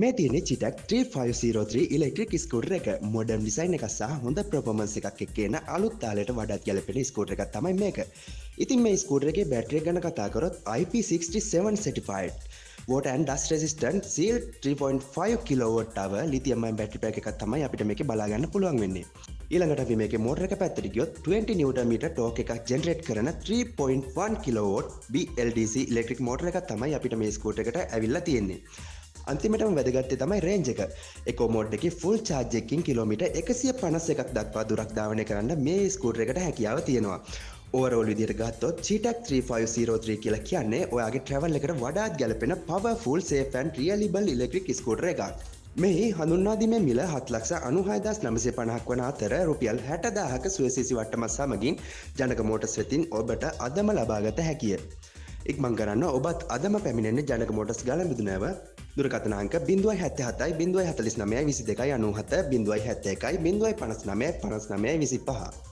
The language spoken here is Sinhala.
මේ තියෙන්නේ Chitak 3503 ඉලෙක්ට්‍රික් ස්කූටර් එක. මොඩර්න් ඩිසයින් එකක් සහ හොඳ පර්ෆෝමන්ස් එකක් එක්ක එන අලුත් තාලයට වඩාත් ගැලපෙන ස්කූටර් එකක් තමයි මේක. ඉතින් මේ ස්කූටර් එකේ බැටරිය ගැන කතා කරොත් IP67 certified. Water and dust resistant seal 3.5 kilowatt hour lithium ion battery pack එකක් තමයි අපිට මේකේ බලා ගන්න පුළුවන් වෙන්නේ. ඊළඟට අපි මේකේ මෝටර එක පැත්තට ගියොත් 20 නිව්ටන් මීටර් ටෝක් එකක් ජෙනරේට් කරන 3.1 කිලෝවොට් BLDC ඉලෙක්ට්‍රික් මෝටර එකක් තමයි අපිට මේ ස්කූටර් එකට ඇවිල්ලා තියෙන්නේ. අන්තිමටම වැදගත්තේ තමයි රේන්ජ් එක. එකෝ මෝඩ් එකේ ෆුල් චාර්ජ් එකකින් කිලෝමීටර් 151ක් දක්වා දුරක් ධාවනය කරන්න මේ ස්කූටර් එකට හැකියාව තියෙනවා. ඕවරෝල් විදිහට ගත්තොත් Chitak 3503 කියලා කියන්නේ ඔයාගේ travel එකට වඩාත් ගැලපෙන powerful safe and reliable electric scooter එකක්. මේ හඳුන්වා දීමේ මිල 7,96,950ක් වන අතර රුපියල් 60,000ක සුවසීසි වට්ටමක් සමගින් ජනක මෝටර්ස් වෙතින් ඔබට අදම ලබාගත හැකිය. ඉක්මන් කරන්න ඔබත් අදම පැමිණෙන්නේ ජනක මෝටර්ස් ගාලමිදු නැව දුරකථන අංක 077 049 22 97 071 059 59 25